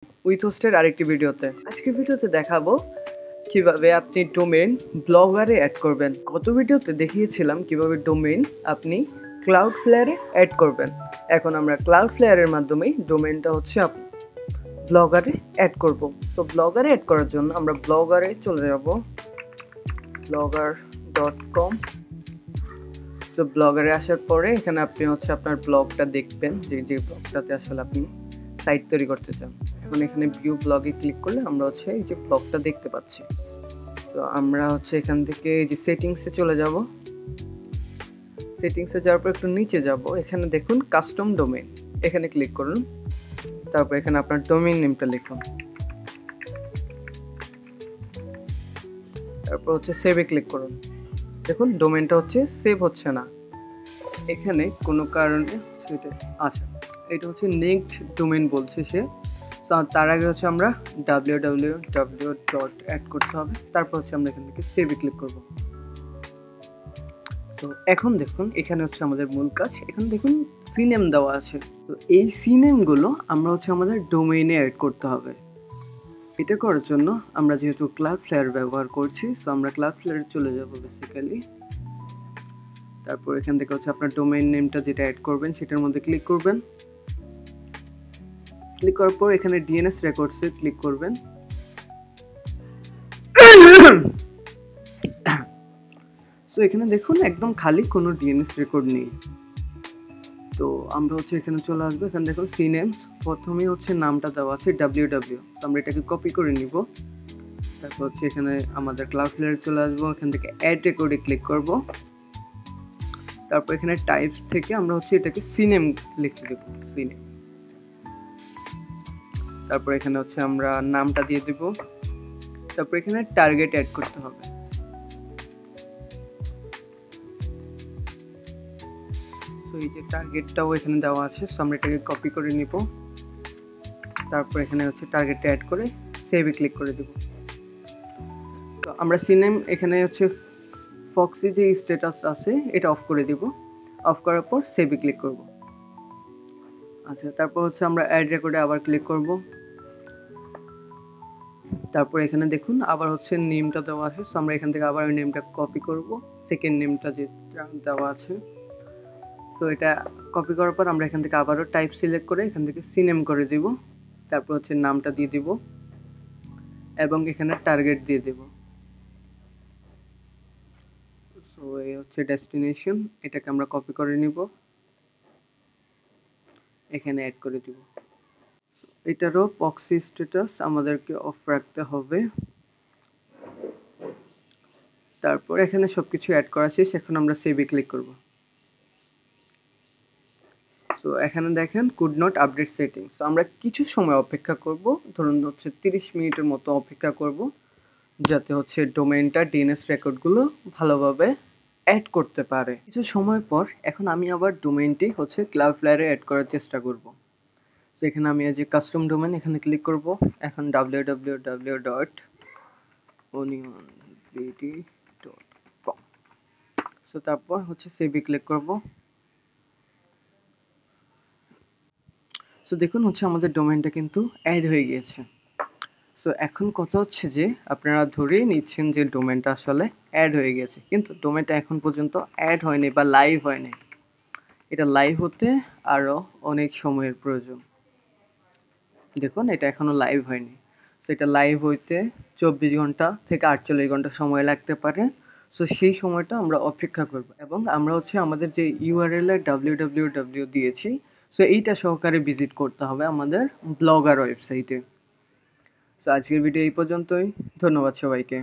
With হোস্টের আরেকটি ভিডিওতে। আজকের ভিডিওতে দেখাবো কিভাবে আপনি ডোমেইন ব্লগারে অ্যাড করবেন। গত ভিডিওতে দেখিয়েছিলাম কিভাবে ডোমেইন আপনি ক্লাউডফ্লেয়ারে অ্যাড করবেন। এখন আমরা ক্লাউডফ্লেয়ারের মাধ্যমেই ডোমেইনটা হচ্ছে ব্লগারে অ্যাড করব। তো ব্লগারে অ্যাড করার জন্য আমরা ব্লগারে চলে যাব, blogger.com। তো ব্লগারে আসার পরে এখানে আপনি হচ্ছে আপনার ব্লগটা দেখবেন, যে ব্লগটাতে আসলে আপনি সাইট তৈরি করতে চান। এখন এখানে ভিউ ব্লগে ক্লিক করলে আমরা হচ্ছে এই যে ব্লগটা দেখতে পাচ্ছি। তো আমরা হচ্ছে এখান থেকে এই যে সেটিংসে চলে যাব। সেটিংসে যাওয়ার পর একটু নিচে যাব, এখানে দেখুন কাস্টম ডোমেইন, এখানে ক্লিক করুন। তারপর এখানে আপনার ডোমেইন নেমটা লিখুন, তারপর হচ্ছে সেভে ক্লিক করুন। দেখুন ডোমেইনটা হচ্ছে সেভ হচ্ছে না, এখানে কোনো কারণে সেটা আছে। এটা হচ্ছে নেক্সট ডোমেইন বলছে সে। তার আগে হচ্ছে আমরা www.add করতে হবে, তারপর হচ্ছে আমরা এখান থেকে সেভে ক্লিক করব। তো এখন দেখুন এখানে হচ্ছে আমাদের মূল কাজ, এখানে দেখুন সিনেম দেওয়া আছে। তো এই সিনেমগুলো আমরা হচ্ছে আমাদের ডোমেইনে অ্যাড করতে হবে। এটা করার জন্য আমরা যেহেতু ক্লাউডফ্লেয়ার ব্যবহার করছি, তো আমরা ক্লাউডফ্লেয়ারে চলে যাব বেসিক্যালি। তারপর এখান থেকে হচ্ছে আপনার ডোমেইন নেমটা যেটা অ্যাড করবেন সেটার মধ্যে ক্লিক করবেন। ক্লিক করার পর এখানে ডিএনএস রেকর্ডসে ক্লিক করবেন। সো এখানে দেখুন একদম খালি, কোনো ডিএনএস রেকর্ড নেই। তো আমরা হচ্ছে এখানে চলে আসবো, এখানে দেখুন সিনেমস, প্রথমেই হচ্ছে নামটা দেওয়া আছে www। তো আমরা এটাকে কপি করে নিব। তারপর হচ্ছে এখানে আমাদের ক্লাউডফ্লেয়ারে চলে আসবো, এখান থেকে অ্যাড রেকর্ডে ক্লিক করব। তারপর এখানে টাইপস থেকে আমরা হচ্ছে এটাকে সিনেম লিখে দেব, সিনেম। তারপর এখানে হচ্ছে আমরা নামটা দিয়ে দেব। তারপর এখানে টার্গেট অ্যাড করতে হবে। তো এই যে টার্গেটটাও এখানে দেওয়া আছে, সো আমরা এটাকে কপি করে নিব। তারপর এখানে হচ্ছে টার্গেটটা অ্যাড করে সেভে ক্লিক করে দেব। তো আমরা সিনেম এখানে হচ্ছে ফক্সি যে স্ট্যাটাস আছে এটা অফ করে দিব। অফ করার পর সেভে ক্লিক করব। আচ্ছা, তারপর হচ্ছে আমরা অ্যাড রেকর্ডে আবার ক্লিক করব। তারপর এখানে দেখুন আবার হচ্ছে নেমটা দেওয়া আছে, সো আমরা এখান থেকে আবার ওই নেমটা কপি করব, সেকেন্ড নেমটা যে দেওয়া আছে। তো এটা কপি করার পর আমরা এখান থেকে আবারও টাইপ সিলেক্ট করে এখান থেকে সিনেম করে দিব। তারপর হচ্ছে নামটা দিয়ে দিব এবং এখানে টার্গেট দিয়ে দেব। সো এই হচ্ছে ডেস্টিনেশন, এটাকে আমরা কপি করে নিব, এখানে অ্যাড করে দিব। এটারও প্রক্সি স্ট্যাটাস আমাদেরকে অফ রাখতে হবে। তারপর এখানে সবকিছু অ্যাড করা শেষ, এখন আমরা সেভে ক্লিক করব। সো এখানে দেখেন কুড নট আপডেট সেটিংস। আমরা কিছু সময় অপেক্ষা করব, ধরুন হচ্ছে 30 মিনিটের মতো অপেক্ষা করব, যাতে হচ্ছে ডোমেইনটা ডিএনএস রেকর্ডগুলো ভালোভাবে অ্যাড করতে পারে। কিছু সময় পর এখন আমি আবার ডোমেইনটি হচ্ছে ক্লাউডফ্লেয়ারে অ্যাড করার চেষ্টা করব। তো এখানে আমি এই যে কাস্টম ডোমেইন এখানে ক্লিক করব। এখন www.onionbd.com। সো তারপর হচ্ছে সেভে ক্লিক করব। সো দেখুন হচ্ছে আমাদের ডোমেইনটা কিন্তু অ্যাড হয়ে গিয়েছে। সো এখন কথা হচ্ছে যে আপনারা ধরেই নিচ্ছেন যে ডোমেইনটা আসলে অ্যাড হয়ে গেছে, কিন্তু ডোমেইনটা এখন পর্যন্ত অ্যাড হয়নি বা লাইভ হয়নি। এটা লাইভ হতে আরও অনেক সময়ের প্রয়োজন। দেখুন এটা এখনও লাইভ হয়নি। সো এটা লাইভ হইতে 24 ঘন্টা থেকে 48 ঘন্টা সময় লাগতে পারে। সো সেই সময়টা আমরা অপেক্ষা করব এবং আমরা হচ্ছে আমাদের যে ইউআরএল এর www দিয়েছি, সো এইটা সহকারে ভিজিট করতে হবে আমাদের ব্লগার ওয়েবসাইটে। তো আজকের ভিডিও এই পর্যন্তই, ধন্যবাদ সবাইকে।